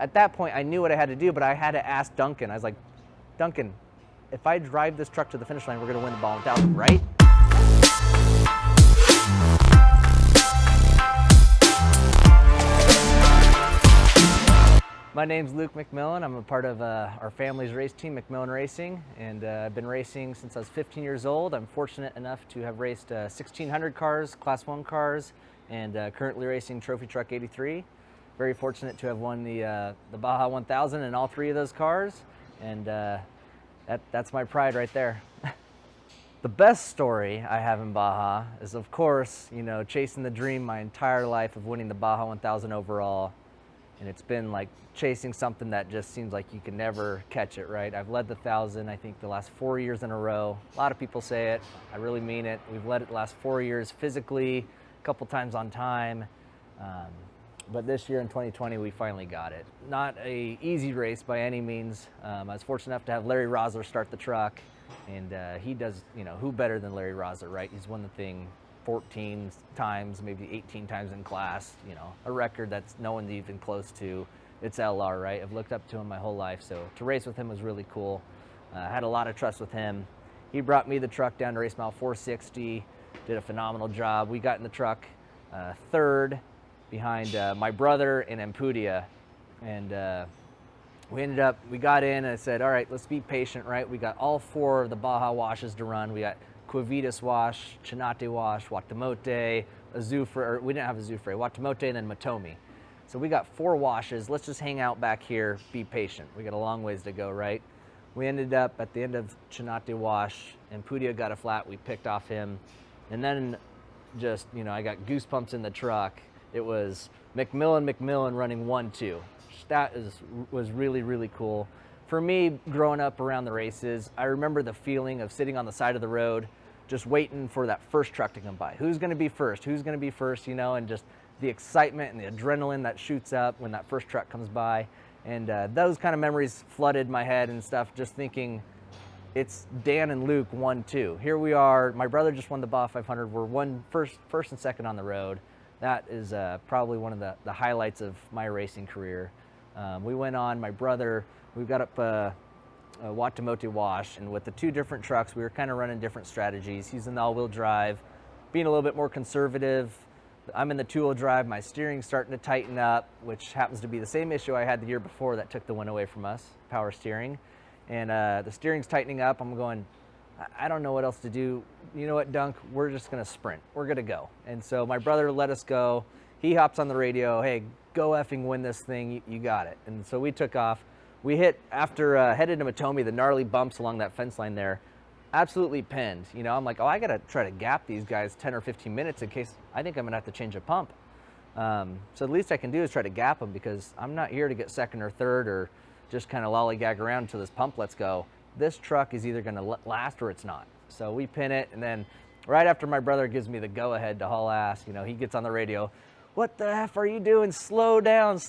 At that point, I knew what I had to do, but I had to ask Duncan. I was like, Duncan, if I drive this truck to the finish line, we're going to win the Baja 1000, right? My name's Luke McMillin. I'm a part of our family's race team, McMillin Racing, and I've been racing since I was 15 years old. I'm fortunate enough to have raced 1,600 cars, Class 1 cars, and currently racing Trophy Truck 83. Very fortunate to have won the Baja 1000 in all three of those cars, and that's my pride right there. The best story I have in Baja is, of course, chasing the dream my entire life of winning the Baja 1000 overall. And it's been like chasing something that just seems like you can never catch it, right? I've led the 1,000, I think, the last 4 years in a row. A lot of people say it. I really mean it. We've led it the last 4 years physically, a couple times on time. But this year in 2020, we finally got it. Not an easy race by any means. I was fortunate enough to have Larry Rosler start the truck. And he does, who better than Larry Rosler, right? He's won the thing 14 times, maybe 18 times in class, a record that's no one's even close to. It's LR, right? I've looked up to him my whole life, so to race with him was really cool. I had a lot of trust with him. He brought me the truck down to race mile 460, did a phenomenal job. We got in the truck third behind my brother and Empudia, and we got in and I said, all right, let's be patient, right? We got all four of the Baja washes to run. We got Cuevitas wash, Chinate wash, Guatamote, Azufre, we didn't have Azufre, Guatamote, and then Matomi. So we got 4 washes. Let's just hang out back here, be patient. We got a long ways to go, right? We ended up at the end of Chinate wash, and Pudia got a flat. We picked off him. And then just, I got goosebumps in the truck. It was McMillin running 1-2. That was really, really cool. For me, growing up around the races, I remember the feeling of sitting on the side of the road, just waiting for that first truck to come by. Who's going to be first? Who's going to be first? And just the excitement and the adrenaline that shoots up when that first truck comes by. And those kind of memories flooded my head and stuff, just thinking, it's Dan and Luke 1-2. Here we are. My brother just won the Baja 500. We're first and second on the road. That is probably one of the highlights of my racing career. We went on, my brother, we got up a Guatamote wash, and with the 2 different trucks, we were kind of running different strategies. He's in the all-wheel drive, being a little bit more conservative. I'm in the 2-wheel drive. My steering's starting to tighten up, which happens to be the same issue I had the year before that took the win away from us, power steering. And the steering's tightening up. I'm going, I don't know what else to do. You know what, Dunk? We're just going to sprint. We're going to go. And so my brother let us go. He hops on the radio, hey, go effing win this thing. You got it. And so we took off. We hit, after headed to Matomi, the gnarly bumps along that fence line there, absolutely pinned. I'm like, I got to try to gap these guys 10 or 15 minutes in case I think I'm going to have to change a pump. So the least I can do is try to gap them, because I'm not here to get second or third or just kind of lollygag around until this pump lets go. This truck is either going to last or it's not. So we pin it, and then right after my brother gives me the go-ahead to haul ass, he gets on the radio, what the F are you doing? Slow down,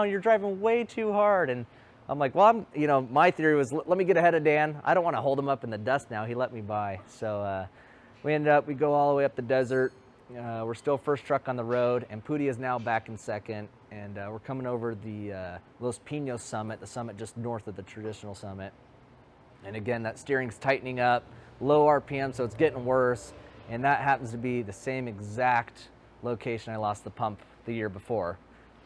you're driving way too hard. And I'm like, well, my theory was, let me get ahead of Dan. I don't want to hold him up in the dust now. He let me by. So we go all the way up the desert. We're still first truck on the road, and Pudi is now back in second. And we're coming over the Los Pinos summit, the summit just north of the traditional summit. And again, that steering's tightening up, low RPM, so it's getting worse. And that happens to be the same exact location I lost the pump the year before.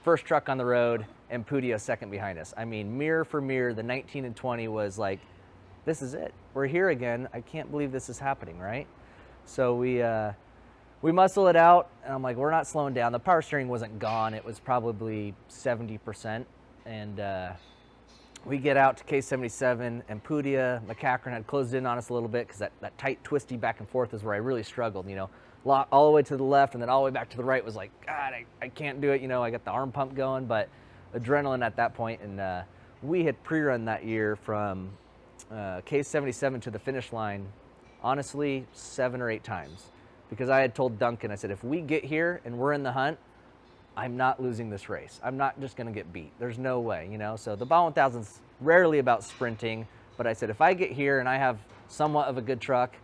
First truck on the road, and Pudia second behind us. I mean, mirror for mirror, the 19 and 20 was like, this is it. We're here again. I can't believe this is happening, right? So we muscle it out, and I'm like, we're not slowing down. The power steering wasn't gone. It was probably 70%. And we get out to K77, and Pudia, McCachran had closed in on us a little bit, because that tight, twisty back and forth is where I really struggled, all the way to the left and then all the way back to the right was like, God, I can't do it. I got the arm pump going, but adrenaline at that point. And we had pre-run that year from K77 to the finish line, honestly, 7 or 8 times. Because I had told Duncan, I said, if we get here and we're in the hunt, I'm not losing this race. I'm not just going to get beat. There's no way, So the Baja 1000's rarely about sprinting, but I said, if I get here and I have somewhat of a good truck,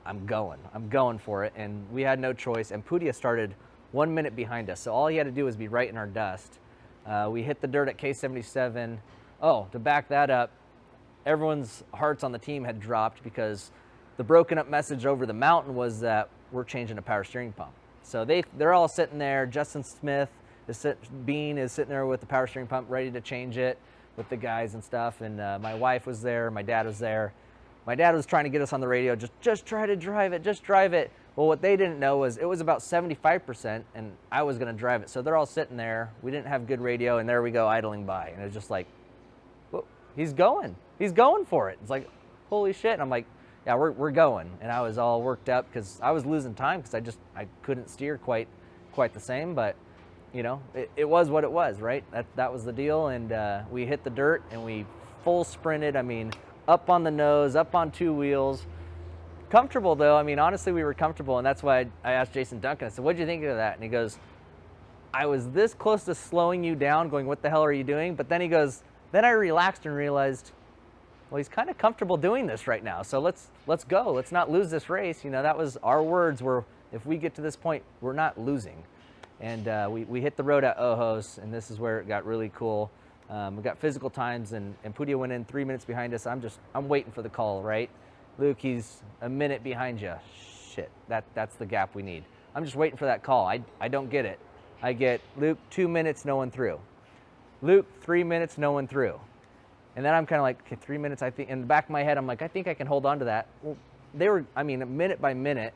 I'm going for it. And we had no choice. And Pudia started 1 minute behind us. So all he had to do was be right in our dust. We hit the dirt at K77. Oh, to back that up, everyone's hearts on the team had dropped because the broken up message over the mountain was that we're changing a power steering pump. So they're all sitting there. Justin Smith, Bean is sitting there with the power steering pump ready to change it with the guys and stuff. And my wife was there, my dad was there. My dad was trying to get us on the radio, just try to drive it, just drive it. Well, what they didn't know was it was about 75% and I was gonna drive it. So they're all sitting there. We didn't have good radio and there we go idling by. And it was just like, well, he's going for it. It's like, holy shit. And I'm like, yeah, we're going. And I was all worked up because I was losing time because I couldn't steer quite the same, but you know, it was what it was, right? That was the deal. And we hit the dirt and we full sprinted. I mean, up on the nose, up on two wheels. Comfortable though. I mean, honestly, we were comfortable. And that's why I asked Jason Duncan, I said, what'd you think of that? And he goes, I was this close to slowing you down going, what the hell are you doing? But then he goes, then I relaxed and realized, well, he's kind of comfortable doing this right now. So let's go. Let's not lose this race. You know, that was our words were, if we get to this point, we're not losing. And we hit the road at Ojos, and this is where it got really cool. We got physical times, and Pudia went in 3 minutes behind us. I'm waiting for the call, right? Luke, he's a minute behind you. Shit, that's the gap we need. I'm just waiting for that call. I don't get it. I get Luke 2 minutes, no one through. Luke 3 minutes, no one through. And then I'm kind of like, okay, 3 minutes, I think, in the back of my head, I'm like, I think I can hold on to that. Well, they were, I mean, minute by minute,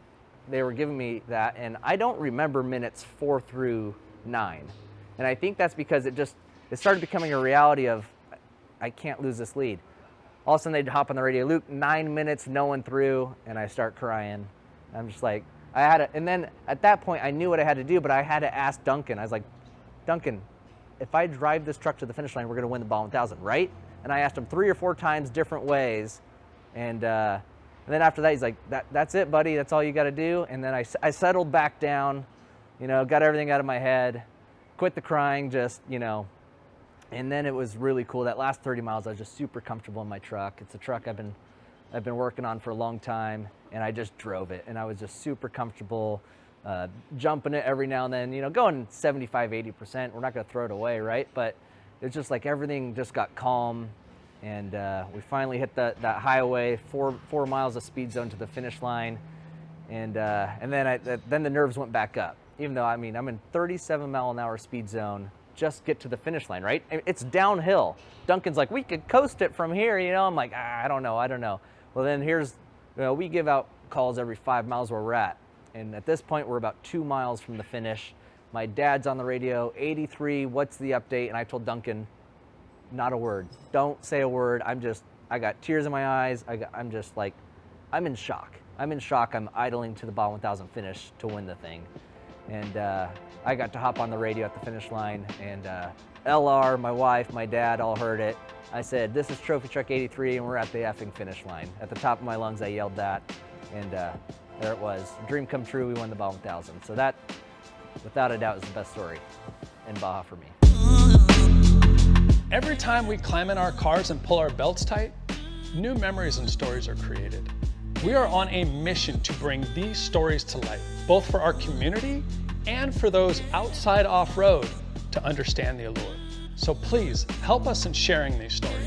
they were giving me that, and I don't remember minutes 4 through 9. And I think that's because it started becoming a reality of, I can't lose this lead. All of a sudden they'd hop on the radio, Luke, 9 minutes, no one through, and I start crying. I'm just like, and then at that point I knew what I had to do, but I had to ask Duncan. I was like, Duncan, if I drive this truck to the finish line, we're gonna win the Baja 1000, right? And I asked him 3 or 4 times different ways. And then after that, he's like, that's it, buddy. That's all you got to do. And then I settled back down, you know, got everything out of my head, quit the crying, just, you know. And then it was really cool. That last 30 miles, I was just super comfortable in my truck. It's a truck I've been working on for a long time, and I just drove it. And I was just super comfortable, jumping it every now and then, you know, going 75, 80%. We're not going to throw it away, right? But it's just like everything just got calm, and we finally hit that highway, 4 miles of speed zone to the finish line, and then the nerves went back up. Even though, I mean, I'm in 37-mile-an-hour speed zone, just get to the finish line, right? It's downhill. Duncan's like, we could coast it from here, you know? I'm like, I don't know. Well, then you know, we give out calls every 5 miles where we're at, and at this point, we're about 2 miles from the finish. My dad's on the radio, 83, what's the update? And I told Duncan, not a word. Don't say a word. I got tears in my eyes. I'm just like, I'm in shock. I'm idling to the Baja 1000 finish to win the thing. And I got to hop on the radio at the finish line, and LR, my wife, my dad all heard it. I said, this is Trophy Truck 83, and we're at the effing finish line. At the top of my lungs, I yelled that, and there it was. Dream come true, we won the Baja 1000. So that, without a doubt, is the best story in Baja for me. Every time we climb in our cars and pull our belts tight, new memories and stories are created. We are on a mission to bring these stories to light, both for our community and for those outside off-road to understand the allure. So please help us in sharing these stories.